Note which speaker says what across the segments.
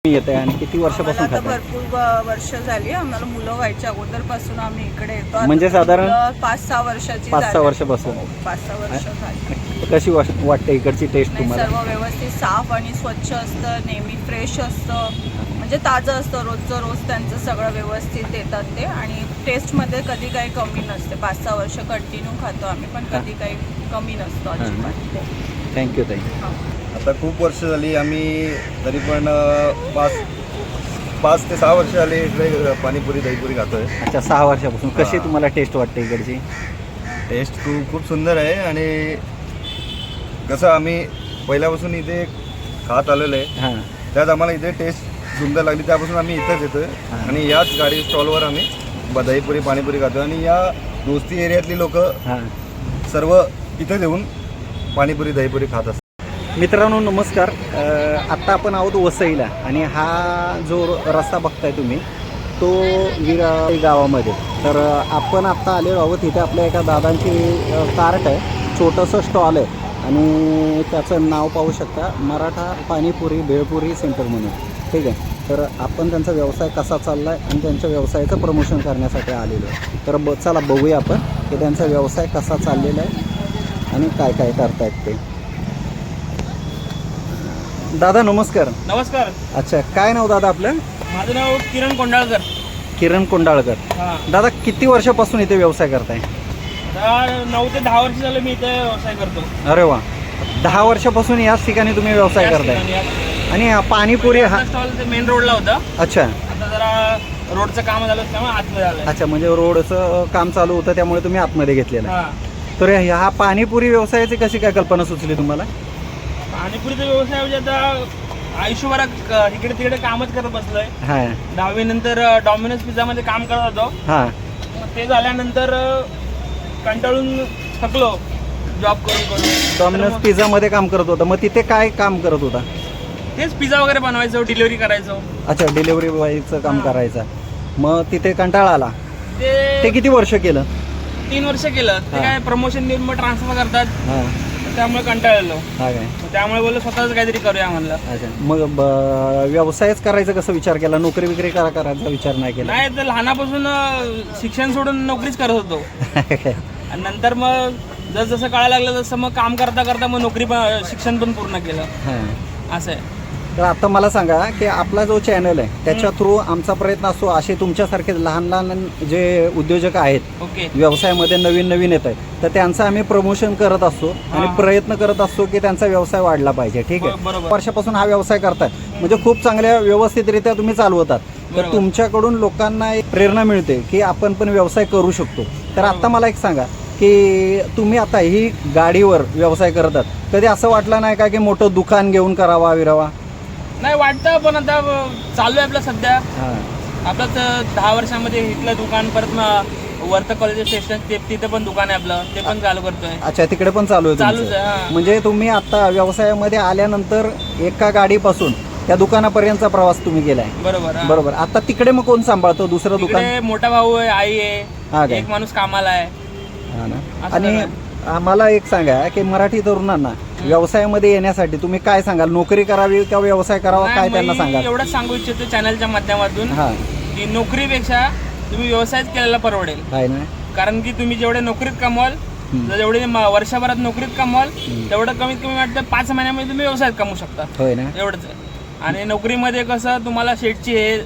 Speaker 1: येते आणि किती वर्षापासून
Speaker 2: आता
Speaker 1: खाताय?
Speaker 2: भरपूर वर्ष झाली. आम्हाला मुलं व्हायच्या अगोदरपासून आम्ही इकडे येतो. आता
Speaker 1: म्हणजे साधारण
Speaker 2: 5-6 वर्षाची
Speaker 1: 5-6 वर्षापासून.
Speaker 2: 5-6 वर्ष झाली.
Speaker 1: कशी वाटते इकडची टेस्ट
Speaker 2: नाही,
Speaker 1: तुम्हाला?
Speaker 2: सर्व व्यवस्थित साफ आणि स्वच्छ असतं, नेहमी फ्रेश असतं, म्हणजे ताजं असतं. रोजचं रोज त्यांचं सगळं व्यवस्थित देतात ते. आणि टेस्टमध्ये कधी काही कमी नसते. 5-6 वर्ष कंटिन्यू खातो आम्ही, पण कधी काही कमी नसतो अजिबात.
Speaker 1: थँक्यू ताई.
Speaker 3: आता खूप वर्ष झाली आम्ही तरी पण 5 ते 6 वर्ष झाली इकडे पाणीपुरी दहीपुरी खातोय.
Speaker 1: अच्छा, 6 वर्षापासून. कशी तुम्हाला टेस्ट वाटते इकडची?
Speaker 3: टेस्ट खूप सुंदर आहे. आणि कसं आम्ही पहिल्यापासून इथे खात आलेलो आहे,
Speaker 1: हां
Speaker 3: त्यात आम्हाला इथे टेस्ट सुंदर लागली, त्यापासून आम्ही इथंच येतोय. आणि याच गाडी स्टॉलवर आम्ही दहीपुरी पाणीपुरी खातोय. आणि या दोस्ती एरियातली लोक
Speaker 1: हां.
Speaker 3: सर्व इथे येऊन पाणीपुरी दहीपुरी खात असतात.
Speaker 1: मित्रांनो नमस्कार. आत्ता आपण आहोत वसईला आणि हा जो रस्ता बघताय तुम्ही तो विराई गावामध्ये. तर आपण आत्ता आलेलो आहोत. इथे आपल्या एका दादांची कार्ट आहे, छोटंसं स्टॉल आहे आणि त्याचं नाव पाहू शकता, मराठा पाणीपुरी भेळपुरी सेंटर म्हणून. ठीक आहे. तर आपण त्यांचा व्यवसाय कसा चालला आहे आणि त्यांच्या व्यवसायाचं प्रमोशन करण्यासाठी आलेलो आहे. तर चला बघूया आपण की त्यांचा व्यवसाय कसा चाललेला आहे आणि काय काय करतायत ते. दादा नमस्कार.
Speaker 4: नमस्कार.
Speaker 1: अच्छा, काय नाव दादा आपलं?
Speaker 4: माझं नाव किरण कोंडाळकर.
Speaker 1: किरण कोंडाळकर.
Speaker 4: हां,
Speaker 1: दादा किती वर्षापासून इथे व्यवसाय करताय?
Speaker 4: आता 9 ते 10 वर्ष झालं मी इथे व्यवसाय करतो.
Speaker 1: अरे वा, 10 वर्षापासून याच ठिकाणी तुम्ही व्यवसाय करताय. आणि हा पाणीपुरी हा
Speaker 4: स्टॉल ते मेन रोडला होता.
Speaker 1: अच्छा
Speaker 4: आता जरा रोडचं काम झालं त्यामुळे आतमध्ये आलं.
Speaker 1: अच्छा, म्हणजे रोडचं काम चालू होतं त्यामुळे तुम्ही आतमध्ये घेतलेलं आहे.
Speaker 4: हां,
Speaker 1: तर हा पाणीपुरी व्यवसायाची कशी काय कल्पना सुचली तुम्हाला?
Speaker 4: पाणीपुरीचा व्यवसाय म्हणजे आता आयुष्यभरात इकडे तिकडे कामच करत बसलोय.
Speaker 1: हां
Speaker 4: 10वी नंतर डॉमिनोज पिझ्झामध्ये काम करत होतो.
Speaker 1: हां.
Speaker 4: मग ते झाल्यानंतर कंटाळून थकलो जॉब करून करून.
Speaker 1: डॉमिनोज पिझ्झामध्ये काम करत होता. मग तिथे काय काम करत होता?
Speaker 4: तेच पिझ्झा वगैरे बनवायचो, डिलिव्हरी करायचो.
Speaker 1: अच्छा, डिलिव्हरी बॉयचं काम
Speaker 4: हां.
Speaker 1: करायचं. मग तिथे कंटाळा आला. ते
Speaker 4: ते
Speaker 1: किती वर्ष केलं?
Speaker 4: 3 वर्ष केलं. ते
Speaker 1: हां.
Speaker 4: काय प्रमोशन देऊन मग ट्रान्सफर करतात,
Speaker 1: हां.
Speaker 4: त्यामुळे कंटाळलो.
Speaker 1: हा काय.
Speaker 4: मग त्यामुळे बोललो स्वतःच काहीतरी करूया म्हणलं.
Speaker 1: अच्छा, मग व्यवसायच करायचं कसं विचार केला? नोकरी विक्री करायचा विचार नाही केला?
Speaker 4: नाही तर लहानापासून शिक्षण सोडून नोकरीच करत होतो. आणि नंतर मग जसं कळायला लागलं तसं मग काम करता करता मग नोकरी पण शिक्षण पण पूर्ण केलं.
Speaker 1: हां.
Speaker 4: असं आहे.
Speaker 1: तर आता मला सांगा की आपला जो चॅनल आहे त्याच्या थ्रू आमचा प्रयत्न असतो, असे तुमच्यासारखे लहान लहान जे उद्योजक आहेत
Speaker 4: ओके.
Speaker 1: व्यवसायामध्ये नवीन नवीन येत आहेत, तर त्यांचं आम्ही प्रमोशन करत असतो आणि
Speaker 4: हां.
Speaker 1: प्रयत्न करत असतो की त्यांचा व्यवसाय वाढला पाहिजे. ठीक आहे.
Speaker 4: बरोबर.
Speaker 1: वर्षापासून हा व्यवसाय करताय म्हणजे खूप चांगल्या व्यवस्थितरित्या तुम्ही चालवतात. तर
Speaker 4: बरोबर.
Speaker 1: तुमच्याकडून लोकांना एक प्रेरणा मिळते की आपण पण व्यवसाय करू शकतो. तर आता मला एक सांगा की तुम्ही आता ही गाडीवर व्यवसाय करतात, कधी असं वाटलं नाही का की मोठं दुकान घेऊन करावा विरावा?
Speaker 4: नाही वाटतं, पण आता चालू आहे आपलं सध्या.
Speaker 1: हां.
Speaker 4: आपलं तर 10 वर्षामध्ये इथलं दुकान, परत मग वर्त कॉलेज स्टेशन तिथं पण दुकान आहे आपलं, ते पण चालू करतोय.
Speaker 1: अच्छा, तिकडे पण चालू आहे
Speaker 4: चालूच
Speaker 1: तुमचं?
Speaker 4: आहे. हां.
Speaker 1: म्हणजे तुम्ही आता व्यवसायामध्ये आल्यानंतर एका गाडीपासून त्या दुकानापर्यंतचा प्रवास तुम्ही केलाय.
Speaker 4: बरोबर. हां.
Speaker 1: बरोबर. आता तिकडे मग कोण सांभाळतो दुसरं दुकान?
Speaker 4: तिकडे मोठा भाऊ आहे, आई
Speaker 1: हां
Speaker 4: आहे,
Speaker 1: काय?
Speaker 4: एक माणूस कामाला आहे.
Speaker 1: हा ना.
Speaker 4: असं
Speaker 1: आणि
Speaker 4: झालंय.
Speaker 1: आम्हाला एक सांगा की मराठी तरुणांना व्यवसायामध्ये येण्यासाठी तुम्ही काय सांगाल? नोकरी करावी का व्यवसाय करावा, काय
Speaker 4: नाही,
Speaker 1: त्यांना
Speaker 4: मी
Speaker 1: सांगाल?
Speaker 4: एवढंच सांगू इच्छितो चॅनलच्या माध्यमातून
Speaker 1: हां.
Speaker 4: की नोकरीपेक्षा तुम्ही व्यवसायच केलेला परवडेल.
Speaker 1: आहे ना.
Speaker 4: कारण की तुम्ही जेवढे नोकरीत कमवाल, जेवढे वर्षभरात नोकरीत कमवाल, तेवढं कमीत कमी वाटतं 5 महिन्यामध्ये तुम्ही व्यवसायात कमवू शकता.
Speaker 1: होय ना.
Speaker 4: एवढंच आहे. आणि नोकरीमध्ये कसं तुम्हाला शेटची हे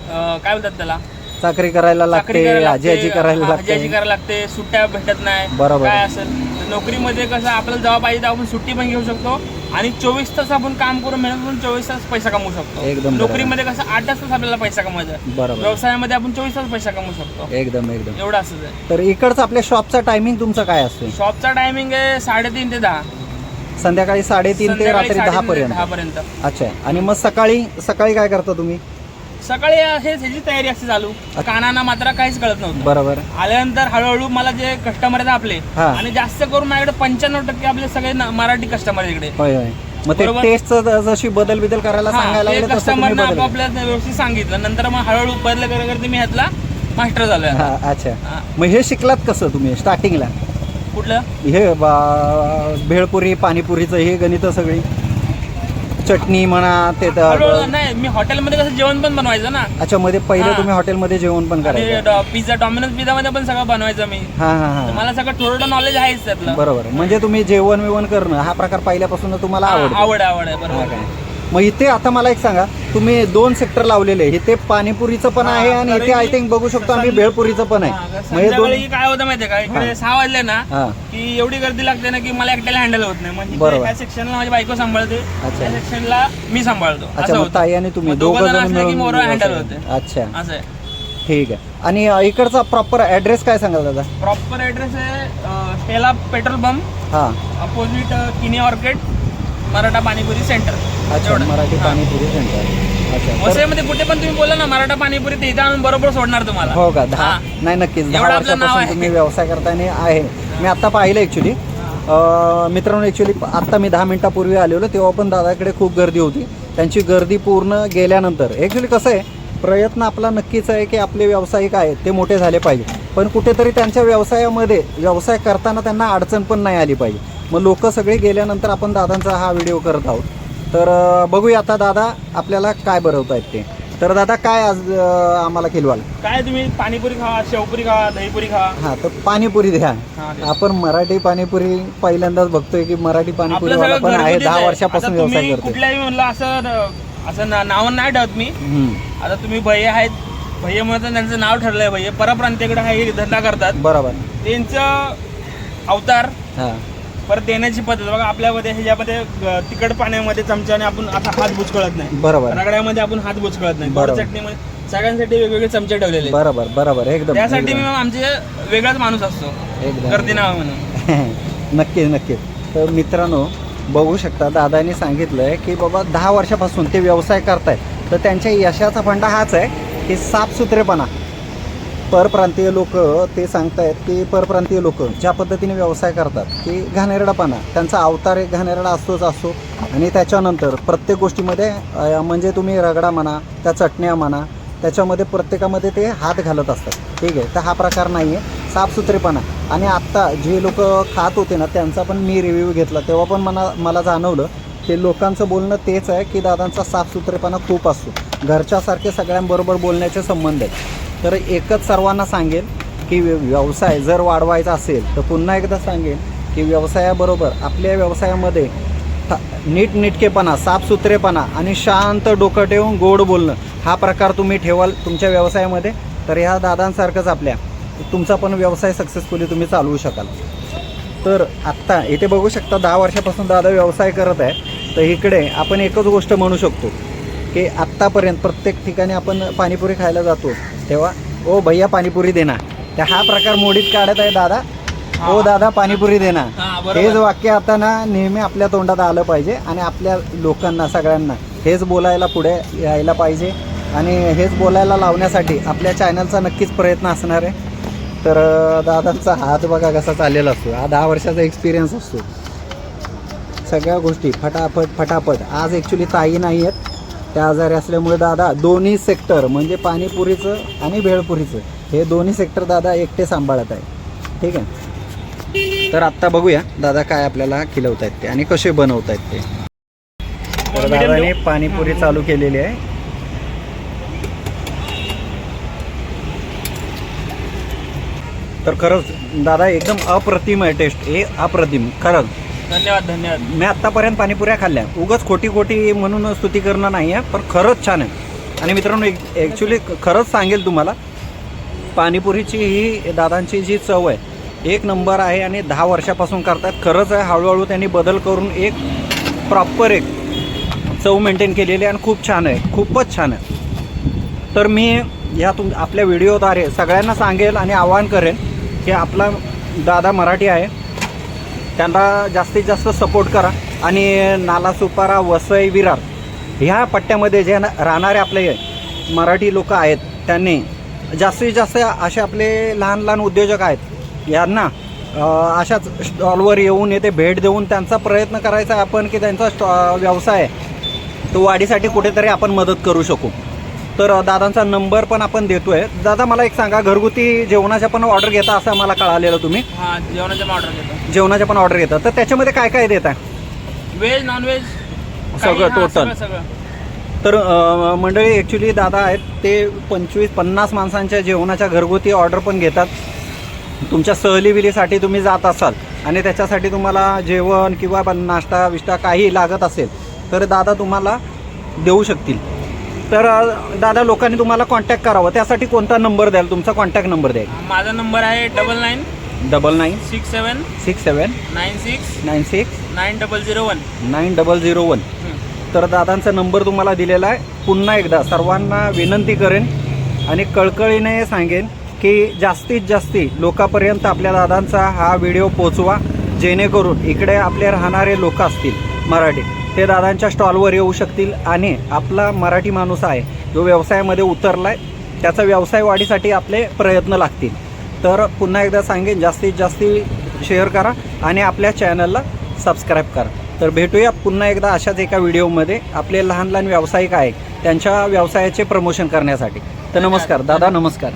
Speaker 4: काय बोलतात त्याला,
Speaker 1: चाकरी करायला
Speaker 4: चाकरी
Speaker 1: लागते,
Speaker 4: करायला
Speaker 1: आजी करायला
Speaker 4: आजी
Speaker 1: लागते.
Speaker 4: करायला लागते, सुट्ट्या भेटत नाही.
Speaker 1: बरोबर.
Speaker 4: काय असेल तर नोकरीमध्ये कसं आपल्याला जेव्हा पाहिजे तेव्हा आपण सुट्टी पण घेऊ शकतो आणि 24 तास आपण काम करून मेहनत करून 24 तास पैसा कमवू शकतो.
Speaker 1: एकदम बरोबर.
Speaker 4: नोकरीमध्ये कसं 8 तास आपल्याला पैसा कमवायचा आहे.
Speaker 1: बरोबर.
Speaker 4: व्यवसायामध्ये आपण 24 तास पैसा कमवू शकतो.
Speaker 1: एकदम एकदम.
Speaker 4: एवढं असंच आहे.
Speaker 1: तर इकडचं आपल्या शॉपचा टायमिंग तुमचा काय असतो?
Speaker 4: शॉपचा टायमिंग आहे 3:30 ते 10.
Speaker 1: संध्याकाळी 3:30 ते रात्री 10 पर्यंत.
Speaker 4: 10 पर्यंत.
Speaker 1: अच्छा. आणि मग सकाळी काय करता तुम्ही?
Speaker 4: सकाळी हेच ह्याची तयारी असते चालू. कानांना मात्र काहीच कळत नव्हतं.
Speaker 1: बरोबर.
Speaker 4: आल्यानंतर हळूहळू मला जे कस्टमर आहेत आपले,
Speaker 1: हा.
Speaker 4: आणि जास्त करून माझ्याकडे 95% आपले सगळे मराठी कस्टमर इकडे.
Speaker 1: होय होय. मग ते
Speaker 4: बरोबर.
Speaker 1: टेस्टचं जशी बदल करायला सांगायला लागले तसं तुम्ही
Speaker 4: कस्टमरना
Speaker 1: बदल.
Speaker 4: आपापल्या व्यवस्थित सांगितलं. नंतर मग हळूहळू बदल करत मी ह्यातला मास्टर झालोय.
Speaker 1: हा, अच्छा.
Speaker 4: हा.
Speaker 1: मग हे शिकलात कसं तुम्ही स्टार्टिंगला?
Speaker 4: कुठलं?
Speaker 1: हे भेळपुरी पाणीपुरीचं हे गणित सगळी? चटणी म्हणा ते
Speaker 4: हळूहळू नाही, मी हॉटेलमध्ये कसं जेवण पण बनवायचं ना.
Speaker 1: अच्छा, मध्ये पहिले
Speaker 4: हा.
Speaker 1: तुम्ही हॉटेलमध्ये जेवण पण करायचं.
Speaker 4: आणि पिझ्झा, डॉमिनोज पिझ्झा मध्ये पण सगळं बनवायचं मी.
Speaker 1: हा हा हा,
Speaker 4: मला सगळं थोडं नॉलेज आहेच त्यातलं.
Speaker 1: बरोबर. म्हणजे तुम्ही जेवण विवण करणं हा प्रकार पहिल्यापासून तुम्हाला
Speaker 4: हा,
Speaker 1: आवडतो.
Speaker 4: आवड आहे, बरोबर.
Speaker 1: काय. मग इथे आता मला एक सांगा, तुम्ही 2 सेक्टर लावलेले, इथे पाणीपुरीचं पण आहे आणि इथे आय थिंक बघू शकतो आम्ही भेळपुरीचं पण आहे. मग हे दोन.
Speaker 4: संध्याकाळी काय होतं माहितीये का, इकडे 6 वाजले ना
Speaker 1: हा.
Speaker 4: की एवढी गर्दी लागते ना की मला एकट्याला हँडल होत नाही. म्हणजे
Speaker 1: बरोबर.
Speaker 4: ह्या सेक्शनला माझी बायको सांभाळते,
Speaker 1: अच्छा.
Speaker 4: त्या सेक्शनला मी सांभाळतो.
Speaker 1: अच्छा,
Speaker 4: असं
Speaker 1: मग
Speaker 4: होतं.
Speaker 1: ताई आणि तुम्ही
Speaker 4: मग
Speaker 1: दोघं जण
Speaker 4: असले की
Speaker 1: मिळून
Speaker 4: मोर हँडल
Speaker 1: व्यवसाय.
Speaker 4: होते.
Speaker 1: अच्छा,
Speaker 4: असं आहे.
Speaker 1: ठीक आहे. आणि इकडचा प्रॉपर ॲड्रेस काय सांगाल दादा?
Speaker 4: प्रॉपर ॲड्रेस आहे टेला पेट्रोल पंप
Speaker 1: हां,
Speaker 4: अपोजिट किनी ऑर्किड, मराठा पाणीपुरी सेंटर.
Speaker 1: अच्छा, मराठी पाणीपुरी सेंटर. अच्छा, तर-
Speaker 4: वसईमध्ये कुठे पण तुम्ही बोला ना मराठा पाणीपुरी, ते इथं आणून बरोबर सोडणार तुम्हाला.
Speaker 1: हो का? 10
Speaker 4: हा.
Speaker 1: नाही, नक्कीच 10
Speaker 4: एवढं आपलं नाव
Speaker 1: वर्षापासून
Speaker 4: आहे.
Speaker 1: तुम्ही व्यवसाय करताना आहे. मी आत्ता पाहिलं ॲक्च्युली. मित्रांनो, ॲक्च्युली आत्ता मी 10 मिनिटापूर्वी आलेलो, तेव्हा पण दादाकडे खूप गर्दी होती. त्यांची गर्दी पूर्ण गेल्यानंतर ॲक्च्युली कसं आहे, प्रयत्न आपला नक्कीच आहे की आपले व्यावसायिक आहेत ते मोठे झाले पाहिजे, पण कुठेतरी त्यांच्या व्यवसायामध्ये व्यवसाय करताना त्यांना अडचण पण नाही आली पाहिजे. मग लोक सगळे गेल्यानंतर आपण दादांचा हा व्हिडिओ करत आहोत. तर बघूया आता दादा आपल्याला काय बनवत आहेत ते. तर दादा काय आज आम्हाला खिलवाल?
Speaker 4: काय तुम्ही पाणीपुरी खा, शेवपुरी खा, दहीपुरी खा.
Speaker 1: हां, तर पाणीपुरी द्या.
Speaker 4: हा, दे.
Speaker 1: आपण मराठी पाणीपुरी पहिल्यांदाच बघतोय की मराठी पाणीपुरी
Speaker 4: आपलं
Speaker 1: वाला
Speaker 4: सगळं
Speaker 1: पण आहे.
Speaker 4: घरगुतीच
Speaker 1: 10
Speaker 4: आहे.
Speaker 1: वर्षापासून
Speaker 4: आता
Speaker 1: व्यवसाय
Speaker 4: तुम्ही
Speaker 1: करतोय.
Speaker 4: कुठल्याही म्हणलं असं नाव नाही ठेवत मी. आता तुम्ही भैया आहेत, भैया म्हणून त्यांचं नाव ठरलंय. भैया परप्रांतीकडे हे धंदा करतात.
Speaker 1: बरोबर.
Speaker 4: त्यांचं अवतार,
Speaker 1: हां,
Speaker 4: परत देण्याची पद्धत बघा. आपल्यामध्ये ह्याच्यामध्ये तिखट पाण्यामध्ये चमच्याने आपण असा हात बुचकळत नाही.
Speaker 1: बरोबर,
Speaker 4: रगड्यामध्ये आपण हात बुचकळत नाही. गोड
Speaker 1: बरोबर.
Speaker 4: चटणीमध्ये सगळ्यांसाठी वेगवेगळे चमचे ठेवलेले आहेत.
Speaker 1: बरोबर, बरोबर, एकदम
Speaker 4: त्यासाठी
Speaker 1: एकदम.
Speaker 4: मी आमचे वेगळाच माणूस असतो,
Speaker 1: एकदम.
Speaker 4: गर्दी नाव म्हणून.
Speaker 1: नक्कीच नक्कीच. तर मित्रांनो, बघू शकता दादांनी सांगितलंय की बाबा 10 वर्षापासून ते व्यवसाय करतायत. तर त्यांच्या यशाचा फंडा हाच आहे की साफसुथरेपणा. परप्रांतीय लोक ते सांगतायत की परप्रांतीय लोक ज्या पद्धतीने व्यवसाय करतात की घाणेरडापणा, त्यांचा अवतार एक घाणेरडा असतोच असतो. आणि त्याच्यानंतर प्रत्येक गोष्टीमध्ये म्हणजे तुम्ही रगडा म्हणा, त्या चटण्या म्हणा, त्याच्यामध्ये प्रत्येकामध्ये ते हात घालत असतात. ठीक आहे, तर हा प्रकार नाही आहे, साफसुथरेपणा. आणि आत्ता जे लोक खात होते ना, त्यांचा पण मी रिव्ह्यू घेतला, तेव्हा पण मला जाणवलं की लोकांचं बोलणं तेच आहे की दादांचा साफसुथरेपणा खूप असतो. घरच्यासारखे सगळ्यांबरोबर बोलण्याचे संबंध आहेत. तर एकच सर्वांना सांगेल की व्यवसाय जर वाढवायचा असेल तर पुन्हा एकदा सांगेल की व्यवसायाबरोबर आपल्या व्यवसायामध्ये नीटनेटकेपणा, साफसुथरेपणा आणि शांत डोकं ठेवून गोड बोलणं हा प्रकार तुम्ही ठेवाल तुमच्या व्यवसायामध्ये, तर ह्या दादांसारखंच आपल्या तुमचा पण व्यवसाय सक्सेसफुली तुम्ही चालवू शकाल. तर आत्ता इथे बघू शकता 10 वर्षापासून दादा व्यवसाय करत आहे. तर इकडे आपण एकच गोष्ट म्हणू शकतो की आत्तापर्यंत प्रत्येक ठिकाणी आपण पाणीपुरी खायला जातो तेव्हा ओ भैया पाणीपुरी देना, तर हा प्रकार मोडीत काढत आहे दादा. ओ दादा पाणीपुरी देना,
Speaker 4: हा, बरोबर.
Speaker 1: हेच वाक्य आता ना नेहमी आपल्या तोंडात आलं पाहिजे आणि आपल्या लोकांना सगळ्यांना हेच बोलायला पुढे यायला पाहिजे. आणि हेच बोलायला लावण्यासाठी आपल्या चॅनलचा नक्कीच प्रयत्न असणार आहे. तर दादांचा हात बघा कसा चाललेला असतो. हा 10 वर्षाचा एक्सपिरियन्स असतो. सगळ्या गोष्टी फटाफट फटाफट. आज ॲक्च्युली ताई नाही आहेत, त्या आजारी असल्यामुळे दादा दोन्ही सेक्टर म्हणजे पाणीपुरीचं आणि भेळपुरीचं हे दोन्ही सेक्टर दादा एकटे सांभाळत आहे. ठीक आहे, तर आत्ता बघूया दादा काय आपल्याला खिलवत आहेत ते आणि कसे बनवत आहेत ते. तर दादाने पाणीपुरी चालू केलेली आहे. तर खरंच दादा एकदम अप्रतिम आहे टेस्ट, हे अप्रतिम खरंच.
Speaker 4: धन्यवाद धन्यवाद.
Speaker 1: मी आत्तापर्यंत पाणीपुऱ्या खाल्ल्या, उगाच खोटी खोटी म्हणून स्तुती करणं नाही आहे, पण खरंच छान आहे. आणि मित्रांनो ॲक्च्युली खरंच सांगेल तुम्हाला, पाणीपुरीची ही दादांची जी चव आहे एक नंबर आहे आणि 10 वर्षापासून करतात. खरंच आहे, हळूहळू त्यांनी बदल करून एक प्रॉपर एक चव मेंटेन केलेली आहे आणि खूप छान आहे, खूपच छान आहे. तर मी या आपल्या व्हिडिओद्वारे सगळ्यांना सांगेल आणि आवाहन करेन की आपला दादा मराठी आहे, त्यांना जास्तीत जास्त सपोर्ट करा. आणि नालासोपारा, वसई, विरार ह्या पट्ट्यामध्ये जे राहणारे आपले मराठी लोक आहेत त्यांनी जास्तीत जास्त असे आपले लहान लहान उद्योजक आहेत यांना अशाच स्टॉलवर येऊन येथे भेट देऊन त्यांचा प्रयत्न करायचा आहे आपण की त्यांचा व्यवसाय तो वाढीसाठी कुठेतरी आपण मदत करू शकू. तर दादांचा नंबर पण आपण देतो आहे. दादा मला एक सांगा, घरगुती जेवणाच्या पण ऑर्डर घेता असं मला कळालेलं तुम्ही?
Speaker 4: हां, जेवणाच्या ऑर्डर घेतो.
Speaker 1: जेवणाच्या पण ऑर्डर घेतात, तर त्याच्यामध्ये काय काय देता?
Speaker 4: व्हेज, नॉन व्हेज
Speaker 1: सगळं
Speaker 4: हा,
Speaker 1: टोटल.
Speaker 4: सगळं
Speaker 1: तर मंडळी ॲक्च्युली दादा आहेत ते 25-50 माणसांच्या जेवणाच्या घरगुती ऑर्डर पण घेतात. तुमच्या सहलीबिलीसाठी तुम्ही जात असाल आणि त्याच्यासाठी तुम्हाला जेवण किंवा नाश्ता विष्टा काही लागत असेल तर दादा तुम्हाला देऊ शकतील. तर दादा लोकांनी तुम्हाला कॉन्टॅक्ट करावं त्यासाठी कोणता नंबर द्याल? तुमचा कॉन्टॅक्ट नंबर द्याल.
Speaker 4: माझा नंबर आहे 99
Speaker 1: 99
Speaker 4: 67
Speaker 1: 67
Speaker 4: 96
Speaker 1: 96
Speaker 4: 9001.
Speaker 1: 9001. तर दादांचा नंबर तुम्हाला दिलेला आहे. पुन्हा एकदा सर्वांना विनंती करेन आणि कळकळीने सांगेन की जास्तीत जास्ती लोकांपर्यंत आपल्या दादांचा हा व्हिडिओ पोचवा, जेणेकरून इकडे आपले राहणारे लोक असतील मराठी ते दादांच्या स्टॉलवर येऊ शकतील आणि आपला मराठी माणूस आहे जो व्यवसायामध्ये उतरला आहे त्याचा व्यवसाय वाढीसाठी आपले प्रयत्न लागतील. तर पुन्हा एकदा सांगेन जास्तीत जास्ती शेअर करा आणि आपल्या चॅनलला सबस्क्राईब करा. तर भेटूया पुन्हा एकदा अशाच एका व्हिडिओमध्ये आपले लहान लहान व्यावसायिक आहे त्यांच्या व्यवसायाचे प्रमोशन करण्यासाठी. तर नमस्कार दादा, नमस्कार.